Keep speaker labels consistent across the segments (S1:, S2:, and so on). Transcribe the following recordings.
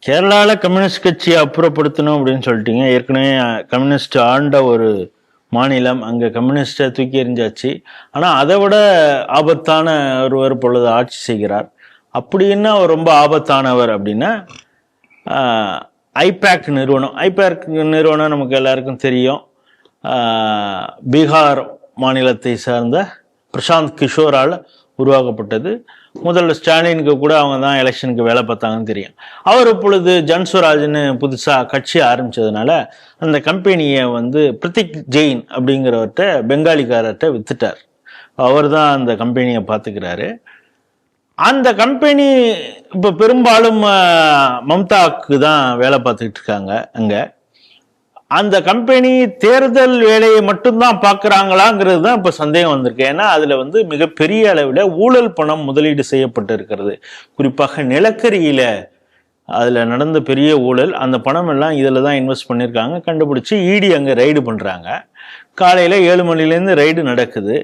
S1: கேரளாவில் கம்யூனிஸ்ட் கட்சியை அப்புறப்படுத்தணும் அப்படின்னு சொல்லிட்டீங்க. ஏற்கனவே கம்யூனிஸ்ட் ஆண்ட ஒரு மாநிலம், அங்கே கம்யூனிஸ்டை தூக்கி எறிஞ்சாச்சு. ஆனால் அதை விட ஆபத்தான ஒருவர் பொழுது ஆட்சி செய்கிறார். அப்படின்னா அவர் ரொம்ப ஆபத்தானவர் அப்படின்னா ஐபேக் நிறுவனம். ஐபேக் நிறுவனம் நமக்கு எல்லாருக்கும் தெரியும். பீகார் மாநிலத்தை சார்ந்த பிரசாந்த் கிஷோரால் உருவாக்கப்பட்டது. முதல்ல ஸ்டாலினுக்கு கூட அவங்க தான் எலெக்ஷனுக்கு வேலை பார்த்தாங்கன்னு தெரியும். அவர் இப்பொழுது ஜன்ஸ்வராஜ்னு புதுசாக கட்சி ஆரம்பித்ததுனால அந்த கம்பெனியை பிரதிக் ஜெயின் அப்படிங்கிறவர்கிட்ட, பெங்காலிக்காரர்கிட்ட வித்துட்டார். அவர் தான் அந்த கம்பெனியை பார்த்துக்கிறாரு. அந்த கம்பெனி இப்போ பெரும்பாலும் மம்தாவுக்கு தான் வேலை பார்த்துக்கிட்டு இருக்காங்க. அங்கே அந்த கம்பெனி தேர்தல் வேலையை மட்டும்தான் பார்க்குறாங்களாங்கிறது தான் இப்போ சந்தேகம் வந்திருக்கு. ஏன்னா அதில் மிகப்பெரிய அளவில் ஊழல் பணம் முதலீடு செய்யப்பட்டு இருக்கிறது. குறிப்பாக நிலக்கரியில் அதில் நடந்த பெரிய ஊழல். அந்த பணம் எல்லாம் இதில் தான் இன்வெஸ்ட் பண்ணியிருக்காங்க. கண்டுபிடிச்சி இடி அங்கே ரைடு பண்ணுறாங்க. காலையில் 7 மணிலேருந்து ரைடு நடக்குது.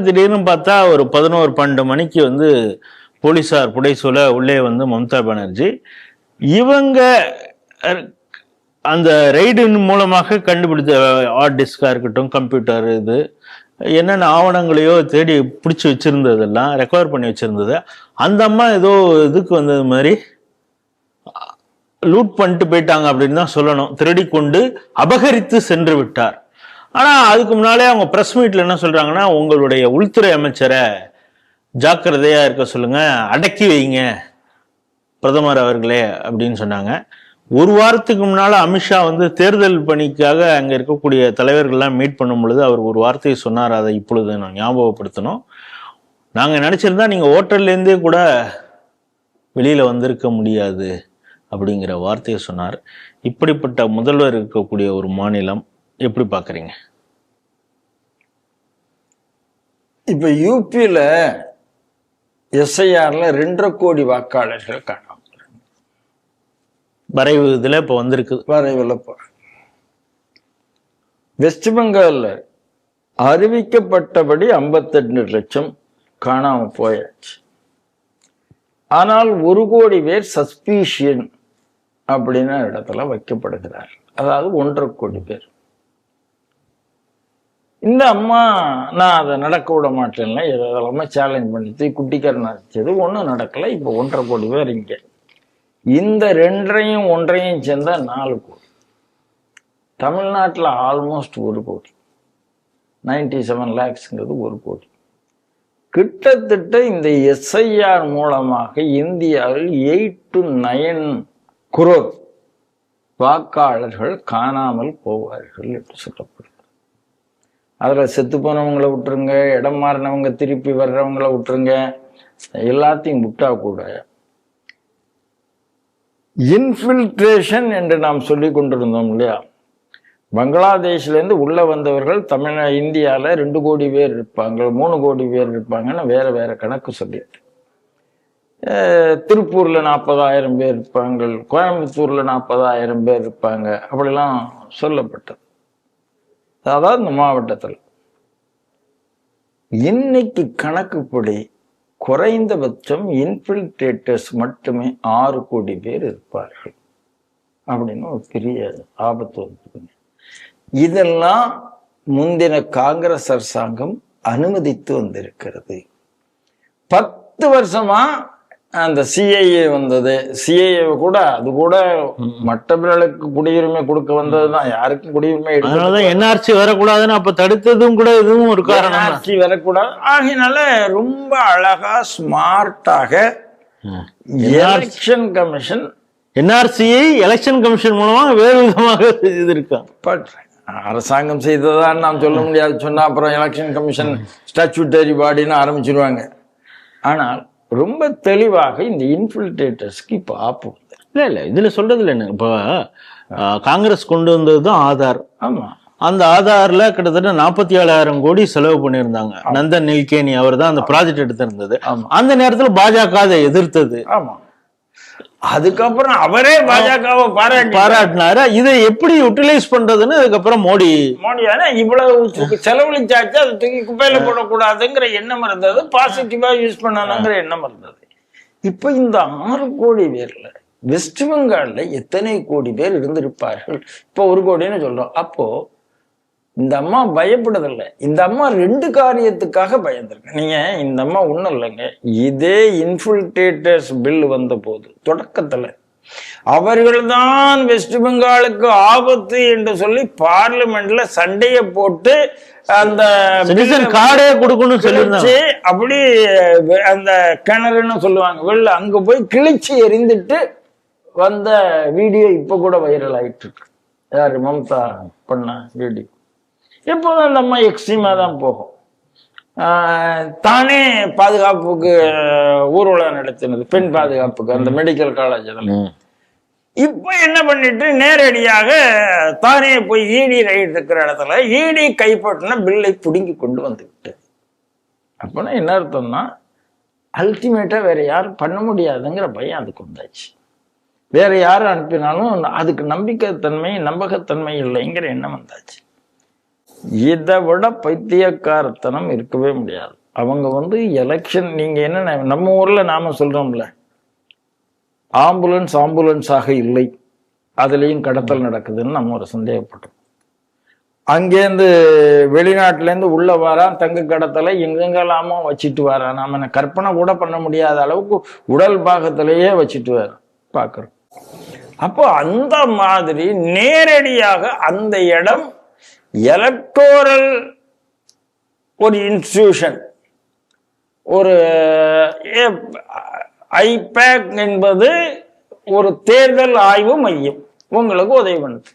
S1: திடீர்னு பார்த்தா ஒரு 11-12 மணிக்கு போலீஸார் புடைசூழ உள்ளே மம்தா பானர்ஜி. இவங்க அந்த ரைடின் மூலமாக கண்டுபிடிச்ச ஹார்ட் டிஸ்காக இருக்கட்டும், கம்ப்யூட்டர், இது என்னென்ன ஆவணங்களையோ தேடி பிடிச்சி வச்சுருந்ததெல்லாம் ரெக்கவர் பண்ணி வச்சுருந்தது. அந்த அம்மா ஏதோ இதுக்கு வந்தது மாதிரி லூட் பண்ணிட்டு போயிட்டாங்க அப்படின்னு தான் சொல்லணும். திருடி கொண்டு அபகரித்து சென்று விட்டார். ஆனால் அதுக்கு முன்னாலே அவங்க ப்ரெஸ் மீட்டில் என்ன சொல்கிறாங்கன்னா, உங்களுடைய உள்துறை அமைச்சரை ஜாக்கிரதையாக இருக்க சொல்லுங்கள், அடக்கி வைங்க பிரதமர் அவர்களே அப்படின்னு சொன்னாங்க. ஒரு வாரத்துக்கு முன்னால் அமித்ஷா தேர்தல் பணிக்காக அங்கே இருக்கக்கூடிய தலைவர்கள்லாம் மீட் பண்ணும் பொழுது அவர் ஒரு வார்த்தையை சொன்னார். அதை இப்பொழுது நான் ஞாபகப்படுத்தணும். நாங்கள் நினச்சிருந்தா நீங்கள் ஹோட்டல்லேருந்தே கூட வெளியில் வந்திருக்க முடியாது அப்படிங்கிற வார்த்தையை சொன்னார். இப்படிப்பட்ட முதல்வர் இருக்கக்கூடிய ஒரு மாநிலம் எப்படி பார்க்குறீங்க?
S2: இப்போ யூபியில் எஸ்ஐஆர்ல 2.5 கோடி வாக்காளர்கள் காணாம
S1: வரைவு இதில் இப்போ வந்திருக்கு.
S2: வரைவில் வெஸ்ட் பெங்கால்ல அறிவிக்கப்பட்டபடி 52 லட்சம் காணாம போயாச்சு. ஆனால் 1 கோடி பேர் சஸ்பீஷியன் அப்படின்னு இடத்துல வைக்கப்படுகிறார். அதாவது 1.5 கோடி பேர். இந்த அம்மா நான் அதை நடக்க விட மாட்டேன்ல, எதெல்லாமே சேலஞ்ச் பண்ணிச்சு, குட்டிக்காரன் அடிச்சது, ஒன்றும் நடக்கலை. இப்போ 1.5 கோடி பேர் இங்கே. இந்த 2ஐயும் 1ஐயும் சேர்ந்தா 4 கோடி. தமிழ்நாட்டில் ஆல்மோஸ்ட் 1 கோடி, 97 lakhsங்கிறது 1 கோடி. கிட்டத்தட்ட இந்த எஸ்ஐஆர் மூலமாக இந்தியாவில் 8 to 9 crore வாக்காளர்கள் காணாமல் போவார்கள் என்று சொல்லப்படுது. அதில் செத்து போனவங்களை விட்டுருங்க, இடம் மாறினவங்க திருப்பி வர்றவங்களை விட்டுருங்க, எல்லாத்தையும் விட்டா கூட இன்ஃபில்ட்ரேஷன் என்று நாம் சொல்லி கொண்டிருந்தோம் இல்லையா? பங்களாதேஷ்லேருந்து உள்ள வந்தவர்கள் இந்தியாவில் 2 கோடி பேர் இருப்பாங்க, 3 கோடி பேர் இருப்பாங்கன்னு வேற வேற கணக்கு சொல்லிட்டு, திருப்பூர்ல 40,000 பேர் இருப்பாங்க, கோயம்புத்தூர்ல 40,000 பேர் இருப்பாங்க, அப்படிலாம் சொல்லப்பட்டது. அதாவது இந்த மாவட்டத்தில் இன்னைக்கு கணக்குப்படி குறைந்தபட்சம் இன்ஃபில்ட்ரேட்டர்ஸ் மட்டுமே 6 கோடி பேர் இருப்பார்கள் அப்படின்னு ஒரு பெரிய ஆபத்து வந்து. இதெல்லாம் முந்தின காங்கிரஸ் அரசாங்கம் அனுமதித்து வந்திருக்கிறது. 10 வருஷமா அந்த சிஐஏ வந்தது. சிஐஏ கூட அது கூட மற்றவர்களுக்கு குடியுரிமை கொடுக்க வந்ததுதான், யாருக்கும் குடியுரிமை
S1: என்ஆர்சி வரக்கூடாதுன்னு அப்ப தடுத்ததும் கூட இதுவும் ஒரு காரணம்.
S2: என்ஆர்சி வரக்கூடாது. ஆகினால ரொம்ப அழகா ஸ்மார்ட்டாக எலெக்ஷன் கமிஷன்
S1: என்ஆர்சியை எலெக்ஷன் கமிஷன் மூலமா வேறு விதமாக செய்திருக்காங்க.
S2: பட் அரசாங்கம் செய்ததான் நாம் சொல்ல முடியாது. சொன்னா அப்புறம் எலெக்ஷன் கமிஷன் ஸ்டாச்சுட்டரி பாடின்னு ஆரம்பிச்சிருவாங்க. ஆனால் ரொம்ப தெளிவாக இந்த இன்ஃபில்ட்ரேட்டர்ஸ்க்கு இப்போ ஆப்பு
S1: இல்லை இதுல சொல்றது இல்லை. இப்போ காங்கிரஸ் கொண்டு வந்ததுதான் ஆதார்.
S2: ஆமா,
S1: அந்த ஆதார்ல கிட்டத்தட்ட 47,000 கோடி செலவு பண்ணியிருந்தாங்க. நந்தன் நில்கேனி அவர் தான் அந்த ப்ராஜெக்ட் எடுத்திருந்தது.
S2: அந்த
S1: நேரத்துல பாஜக அதை எதிர்த்தது.
S2: ஆமா, அதுக்கப்புறம் அவரே பாஜகவை
S1: பாராட்டினாரு. இதை எப்படி யூட்டிலைஸ் பண்றதுன்னு அதுக்கப்புறம் மோடி
S2: இவ்வளவு செலவழிச்சாச்சு, அதை தூக்கி குப்பையில போடக்கூடாதுங்கிற எண்ணம் இருந்தது, பாசிட்டிவா யூஸ் பண்ணணுங்கிற எண்ணம் இருந்தது. இப்ப இந்த 6 கோடி பேர்ல வெஸ்ட் பெங்கால்ல எத்தனை கோடி பேர் இருந்திருப்பார்கள். இப்போ 1 கோடின்னு சொல்றோம். அப்போ இந்த அம்மா பயப்படுதில்லை. இந்த அம்மா 2 காரியத்துக்காக பயந்துருக்கு. நீங்க இந்த அம்மா ஒண்ணும் இல்லைங்க, இதே இன்ஃபில்ட்ரேட்டர்ஸ் பில் வந்த போது தொடக்கத்துல அவர்கள்தான் வெஸ்ட் பெங்காலுக்கு ஆபத்து என்று சொல்லி பார்லிமெண்ட்ல சண்டையை போட்டு அந்த
S1: கார்டே கொடுக்கணும்னு சொல்லி
S2: அப்படி அந்த கிணறுன்னு சொல்லுவாங்க வெள்ள அங்க போய் கிழிச்சு எரிந்துட்டு வந்த வீடியோ இப்ப கூட வைரல் ஆயிட்டு இருக்கு. யாரு மம்தா பண்ண வீடியோ. எப்போதும் அந்த அம்மா எக்ஸ்ட்ரீமா தான் போகும். தானே பாதுகாப்புக்கு ஊர்வலம் நடத்தினது, பெண் பாதுகாப்புக்கு அந்த மெடிக்கல் காலேஜ். இப்ப என்ன பண்ணிட்டு நேரடியாக தானே போய் ஈடி ரைடு இருக்கிற இடத்துல ஈடி கைப்பற்றின பில்லை புடுங்கி கொண்டு வந்துவிட்டு. அப்பனா என்ன அர்த்தம்னா அல்டிமேட்டா வேற யாரும் பண்ண முடியாதுங்கிற பயம் அதுக்கு வந்தாச்சு. வேற யாரும் அனுப்பினாலும் அதுக்கு நம்பகத்தன்மை இல்லைங்கிற எண்ணம் வந்தாச்சு. இதை விட பைத்தியக்காரத்தனம் இருக்கவே முடியாது. அவங்க எலெக்ஷன், நீங்க என்ன நம்ம ஊர்ல நாம சொல்றோம்ல, ஆம்புலன்ஸாக இல்லை, அதுலயும் கடத்தல் நடக்குதுன்னு நம்ம ஒரு சந்தேகப்பட்டோம். அங்கேருந்து வெளிநாட்டுல உள்ள வரான், தங்க கடத்தலை எங்கெங்கெல்லாமோ வச்சுட்டு வரான். நாம கற்பனை கூட பண்ண முடியாத அளவுக்கு உடல் பாகத்திலேயே வச்சுட்டு வரான் பாக்குறோம். அப்போ அந்த மாதிரி நேரடியாக அந்த இடம் எலக்டோரல் ஒரு இன்ஸ்டிடியூஷன், ஒரு ஐபேக் என்பது ஒரு தேர்தல் ஆய்வு மையம் உங்களுக்கு உதவி பண்ணுது.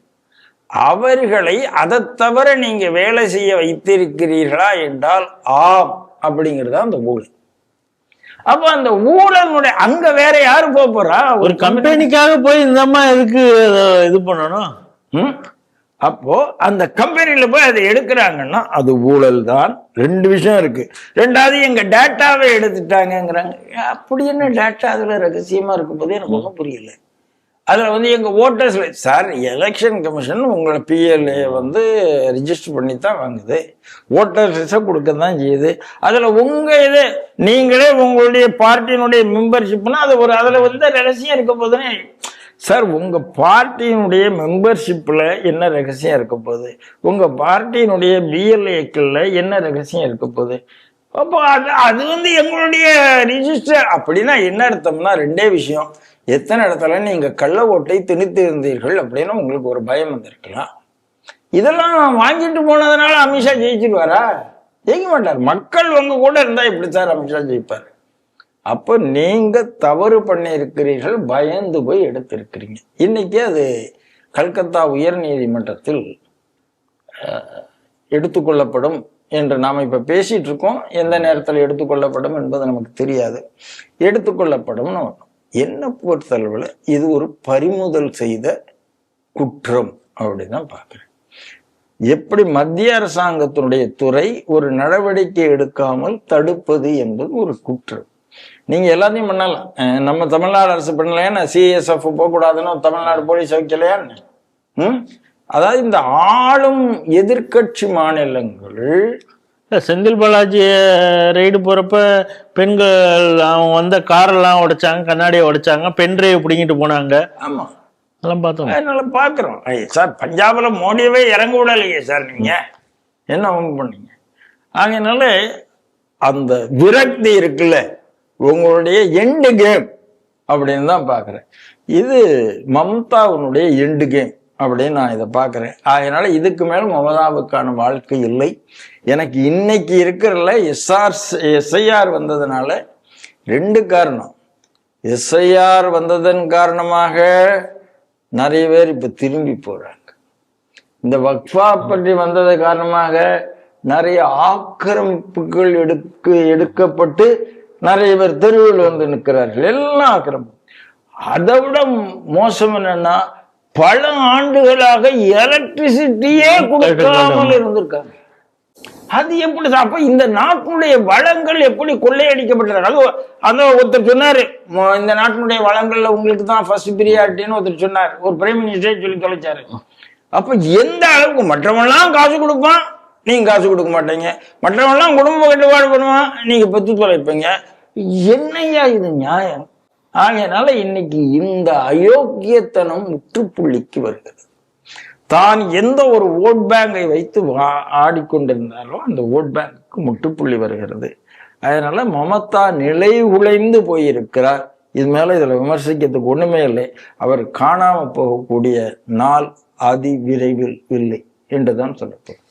S2: அவர்களை அதை தவிர நீங்க வேலை செய்ய வைத்திருக்கிறீர்களா என்றால் ஆம் அப்படிங்கிறது அந்த ஊழல். அப்ப அந்த ஊழலுடைய அங்க வேற யாரு போறா?
S1: ஒரு கம்பெனிக்காக போய் இந்த அம்மா எதுக்கு இது பண்ணணும்?
S2: அப்போ அந்த கம்பெனில போய் அதை எடுக்கிறாங்கன்னா அது ஊழல் தான். 2 விஷயம் இருக்கு. 2வது எங்க டேட்டாவை எடுத்துட்டாங்கிறாங்க. அப்படி என்ன டேட்டா அதுல ரகசியமா இருக்கும் போது எனக்கு ஒன்றும் புரியல. அதுல எங்க ஓட்டர்ஸ் சார், எலெக்ஷன் கமிஷன் உங்களை பிஎல்ஏ ரிஜிஸ்டர் பண்ணி தான் வாங்குது, ஓட்டர்ஸ் கொடுக்க தான் செய்யுது. அதுல உங்க இது நீங்களே உங்களுடைய பார்ட்டியினுடைய மெம்பர்ஷிப்னா அது ஒரு அதுல ரகசியம் இருக்க போதுன்னு சார். உங்க பார்ட்டியினுடைய மெம்பர்ஷிப்ல என்ன ரகசியம் இருக்க போகுது? உங்க பார்ட்டியினுடைய பிஎல்ஏக்கள்ல என்ன ரகசியம் இருக்க போகுது? அப்போ அது எங்களுடைய ரிஜிஸ்டர் அப்படின்னா என்ன அர்த்தம்னா 2 விஷயம். எத்தனை இடத்துல நீங்க கள்ள ஓட்டை திணித்து இருந்தீர்கள் அப்படின்னு உங்களுக்கு ஒரு பயம் வந்திருக்கலாம். இதெல்லாம் வாங்கிட்டு போனதுனால அமித்ஷா ஜெயிச்சிருவாரா? ஜெயிக்க மாட்டார். மக்கள் உங்க கூட இருந்தா இப்படி சார் அமித்ஷா ஜெயிப்பார். அப்ப நீங்க தவறு பண்ணி இருக்கிறீர்கள், பயந்து போய் எடுத்திருக்கிறீங்க. இன்னைக்கு அது கல்கத்தா உயர் நீதிமன்றத்தில் எடுத்துக்கொள்ளப்படும் என்று நாம இப்ப பேசிட்டு இருக்கோம். எந்த நேரத்தில் எடுத்துக்கொள்ளப்படும் என்பது நமக்கு தெரியாது. எடுத்துக்கொள்ளப்படும்னு என்ன பொறுத்தளவுல இது ஒரு பறிமுதல் செய்த குற்றம் அப்படிதான் பாக்குறேன். எப்படி மத்திய அரசாங்கத்தினுடைய துறை ஒரு நடவடிக்கை எடுக்காமல் தடுப்பது என்பது ஒரு குற்றம். நீங்க எல்லாத்தையும் பண்ணலாம். நம்ம தமிழ்நாடு அரசு பண்ணலையா? சிஎஸ்எஃப் போகக்கூடாதுன்னு தமிழ்நாடு போலீஸ் வைக்கலையான்னு. அதாவது இந்த ஆளும் எதிர்கட்சி மாநிலங்கள்
S1: செந்தில் பாலாஜி ரைடு போறப்ப பெண்கள் அவங்க வந்த காரெல்லாம் உடைச்சாங்க, கண்ணாடியை உடைச்சாங்க, பென் டிரைவ் பிடிங்கிட்டு போனாங்க.
S2: ஆமா,
S1: அதெல்லாம் பார்த்தோம்.
S2: அதனால பாக்குறோம் சார். பஞ்சாப்ல மோடியவே இறங்க விடலையே சார். நீங்க என்ன அவங்க பண்ணீங்க? அதனால அந்த விரக்தி இருக்குல்ல, உங்களுடைய எண்டு கேம் அப்படின்னு தான் பாக்குறேன். இது மம்தாவினுடைய எண்டு கேம் அப்படின்னு நான் இதை பார்க்குறேன். அதனால இதுக்கு மேல மமதாவுக்கான வாழ்க்கை இல்லை. எனக்கு இன்னைக்கு இருக்கிறல எஸ்ஐஆர் வந்ததுனால 2 காரணம். எஸ்ஐஆர் வந்ததன் காரணமாக நிறைய பேர் இப்ப திரும்பி போறாங்க. இந்த வக்ஃபா பற்றி வந்தது காரணமாக நிறைய ஆக்கிரமிப்புகள் எடுக்கப்பட்டு நிறைய பேர் தெருவில் நிற்கிறார்கள். எல்லாம் ஆக்கிரமிப்பு. அதை விட மோசம் என்னன்னா, பல ஆண்டுகளாக எலக்ட்ரிசிட்டியே கொடுக்காமல் இருந்திருக்காங்க. அது எப்படி? அப்ப இந்த நாட்டினுடைய வளங்கள் எப்படி கொள்ளையடிக்கப்பட்டது? அந்த ஒருத்தர் சொன்னாரு, இந்த நாட்டினுடைய வளங்கள்ல உங்களுக்கு தான் ஃபர்ஸ்ட் பிரியாரிட்டின்னு ஒருத்தர் சொன்னார். ஒரு பிரைம் மினிஸ்டரே சொல்லி தொலைச்சாரு. அப்ப எந்த அளவுக்கு மற்றவங்களாம் காசு கொடுப்பான், நீங்க காசு கொடுக்க மாட்டீங்க. மற்றவங்களாம் குடும்ப கட்டுப்பாடு பண்ணுவான், நீங்க பெற்று தொலைப்பீங்க. என்னையா இது நியாயம்? ஆகையினால இன்னைக்கு இந்த அயோக்கியத்தனம் முற்றுப்புள்ளிக்கு வருகிறது. தான் எந்த ஒரு ஓட் பேங்கை வைத்து ஆடிக்கொண்டிருந்தாலும் அந்த ஓட் பேங்குக்கு முற்றுப்புள்ளி வருகிறது. அதனால மமதா நிலை உழைந்து போயிருக்கிறார். இது மேல இதுல விமர்சிக்கிறதுக்கு ஒண்ணுமே இல்லை. அவர் காணாம போகக்கூடிய நாள் அதி விரைவில் இல்லை என்றுதான் சொல்லப்படும்.